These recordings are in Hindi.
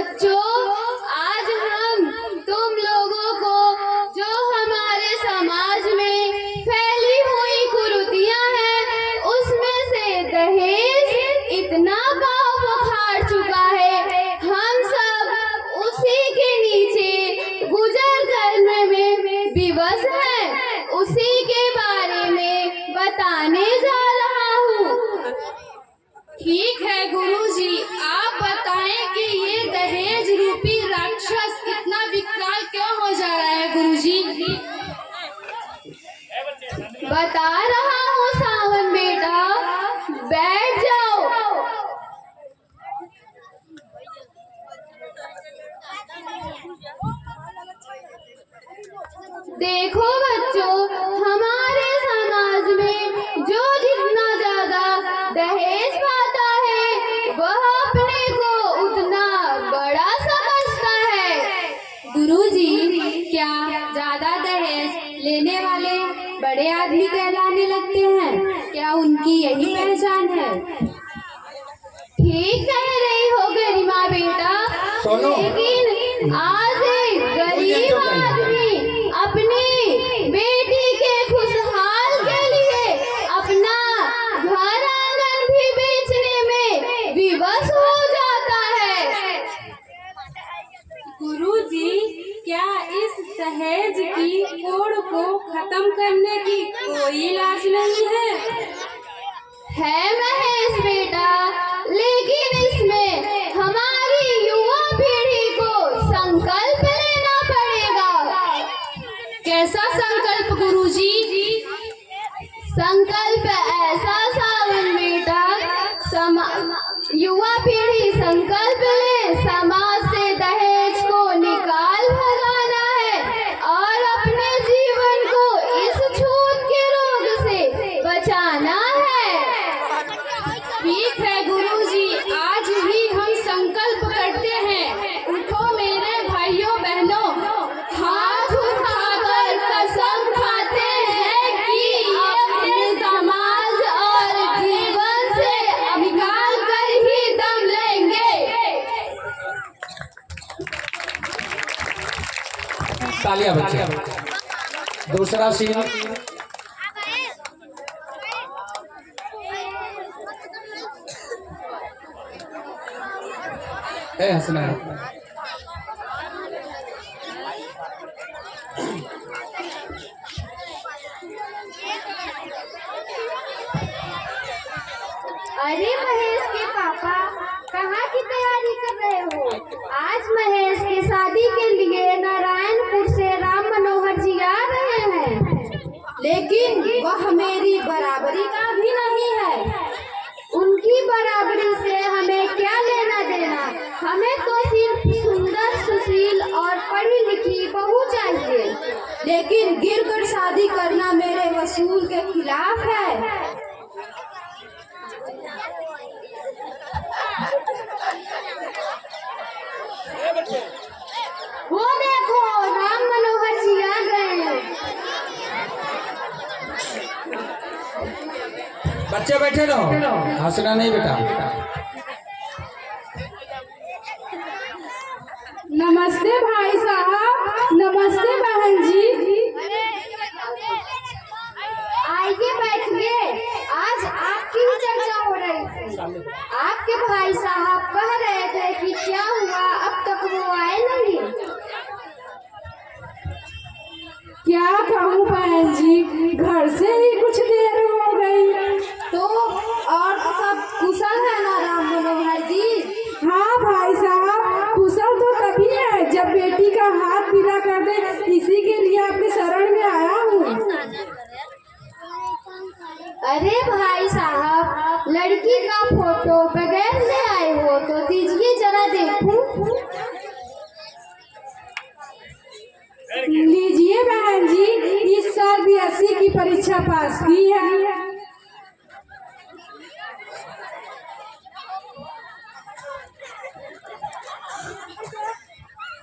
बच्चों, आज हम तुम लोगों को जो हमारे समाज में फैली हुई कुरीतियां हैं उसमें से दहेज इतना पाँव पखार चुका है, हम सब उसी के नीचे गुजर करने में विवश हैं। उसी के बारे में बताने जा रहा हूँ। ठीक है गुरुजी, आप बताएं कि ये दहेज रूपी राक्षस इतना विकराल क्यों हो जा रहा है गुरुजी? बता रहा हूँ सावन बेटा, बैठ जाओ। देखो बच्चों, हमारे समाज में जो जितना ज्यादा दहेज पाता है वह अपने को उतना बड़ा समझता है। गुरुजी, क्या ज्यादा दहेज लेने वाले बड़े आदमी कहलाने लगते हैं? क्या उनकी यही पहचान है? ठीक कह रही हो गरिमा बेटा, लेकिन आज एक गरीब आदमी अपनी बेटी के खुशहाल के लिए अपना घर आंगन भी बेचने में विवश हो जाता है। गुरुजी, क्या इस दहेज की होड़ को खत्म करने की कोई इलाज नहीं है महेश बेटा, लेकिन इसमें हमारी युवा पीढ़ी को संकल्प लेना पड़ेगा। कैसा संकल्प गुरुजी? संकल्प ऐसा सावन बेटा, युवा पीढ़ी संकल्प ले, समाज से दहेज को निकाल भगाना है और अपने जीवन को इस छूत के रोग से बचाना है। ठीक है गुरुजी, आज ही हम संकल्प करते हैं। उठो मेरे भाइयों बहनों, हाथ उठाकर कसम खाते हैं कि अपने समाज और जीवन से निकाल कर ही दम लेंगे। तालियां बच्चे। दूसरा सीन। हंसना है। अरे महेश के पापा, कहाँ की तैयारी कर रहे हो? आज महेश की शादी के लिए नारायणपुर से राम मनोहर जी आ रहे हैं, लेकिन वह मेरी बराबरी का भी नहीं है। उनकी बराबरी से हमें क्या लेना देना? हमें तो सिर्फ सुंदर, सुशील और पढ़ी लिखी बहू चाहिए, लेकिन गिरकर शादी करना मेरे वसूल के खिलाफ है। वो देखो, राम मनोहर जी आ गए हैं। बच्चे बैठे रहो, हंसना नहीं बेटा। नमस्ते भाई साहब, नमस्ते बहन जी। आइए बैठिए, आज आपकी ही चर्चा हो रही थी। आपके भाई साहब कह रहे थे कि क्या हुआ, अब तक वो आए नहीं। क्या कहूँ बहन जी, घर से ही कुछ देर हो गई। तो और सब कुशल है ना राम मनोहर जी? हाँ भाई साहब, कुशल तो तभी है जब बेटी का हाथ पीला कर दे, इसी के लिए आपके शरण में आया हूँ। अरे भाई साहब, लड़की का फोटो बगैर ले आए हो तो दीजिए जरा देखूं। लीजिए बहन जी, इस साल भी 80 की परीक्षा पास की है।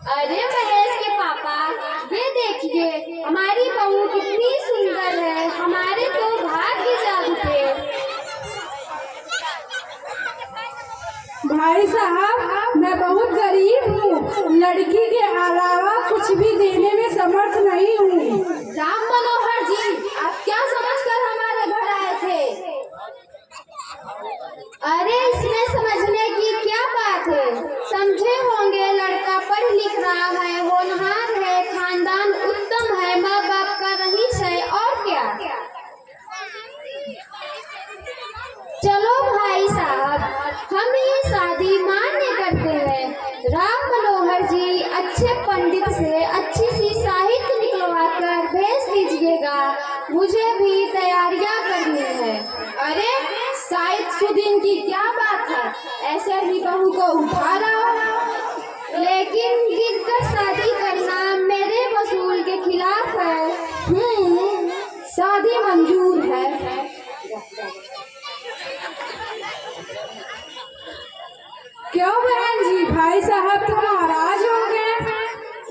अरे महेश के पापा, ये देखिए हमारी बहू कितनी सुंदर है, हमारे तो भाग्य जाग उठे। भाई साहब, मैं बहुत गरीब लड़की के अलावा कुछ भी देने में समर्थ नहीं हूँ। राम मनोहर जी, आप क्या समझकर हमारे घर आए थे? अरे इसमें समझने की क्या बात है? समझे होंगे लड़का पढ़ लिख रहा है, होनहार है, खानदान उत्तम है, माँ बाप का रईस है, और क्या। चलो भाई साहब, हम ये शादी मान्य करते हैं। राम मनोहर जी अच्छे पंडित से अच्छी सी साहित्य निकलवा कर भेज दीजिएगा, मुझे भी तैयारियां करनी है। अरे शायद सुदिन की क्या बात है, ऐसे ही बहू को उठा रहा। लेकिन गिरकर शादी करना मेरे वसूल के खिलाफ है। शादी मंजूर है। क्यों बहन जी, भाई साहब तो नाराज हो गए?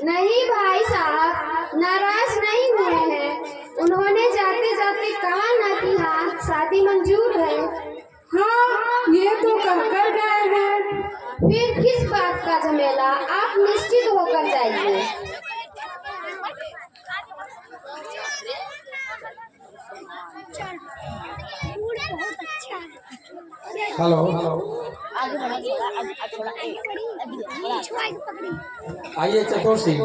नहीं भाई साहब, नाराज नहीं हुए हैं। उन्होंने जाते जाते कहा ना कि हाँ शादी मंजूर है। हाँ, ये तो कहकर गए हैं। फिर किस बात का झमेला, आप निश्चित होकर जाइए। हेलो, आइए चकोर सिंह।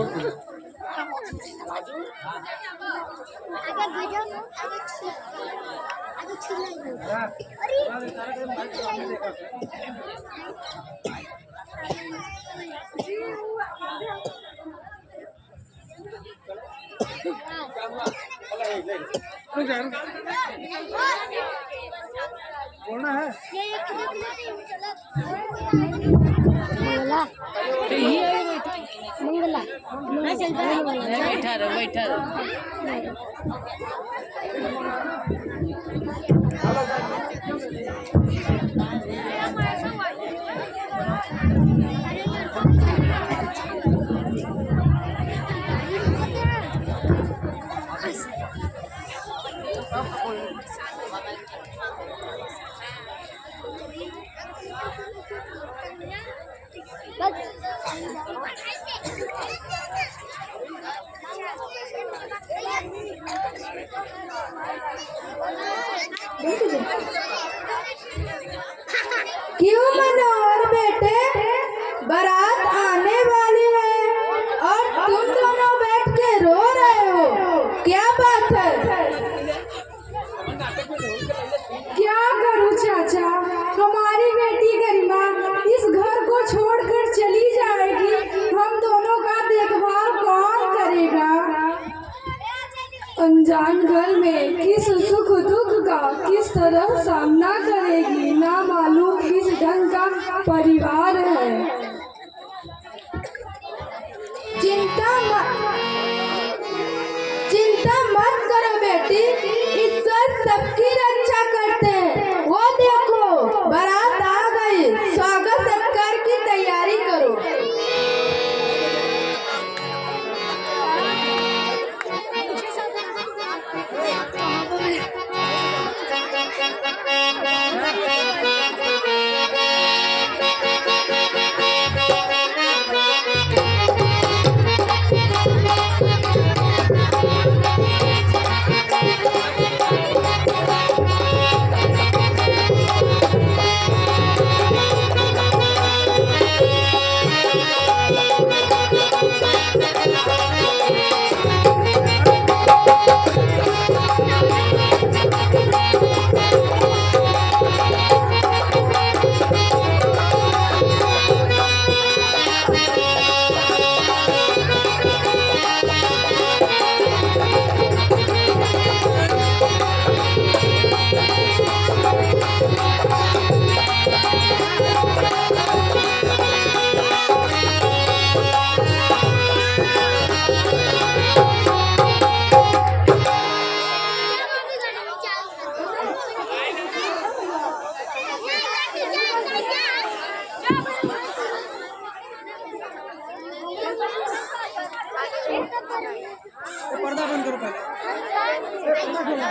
क्यों मनोहर बेटे, बारात आने वाली है और तुम दोनों बैठ के रो रहे हो, क्या बात है? क्या करूं चाचा, हमारी बेटी गरिमा इस घर को छोड़कर चली जाएगी, हम दोनों का देखभाल कौन करेगा? अनजान घर में किस सुख दुख का किस तरह सामना करेगी, ना मालूम किस ढंग का परिवार है। चिंता मत करो बेटी, ईश्वर सबकी रक्षा करते हैं। वो देखो बारात आ गई, स्वागत सत्कार की तैयारी करो।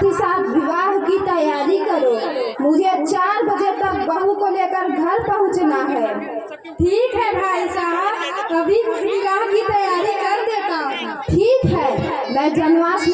के साथ विवाह की तैयारी करो, मुझे 4 बजे तक बहू को लेकर घर पहुंचना है। ठीक है भाई साहब, अभी भी निकाह की तैयारी कर देता हूँ। ठीक है, मैं जन्माष्टमी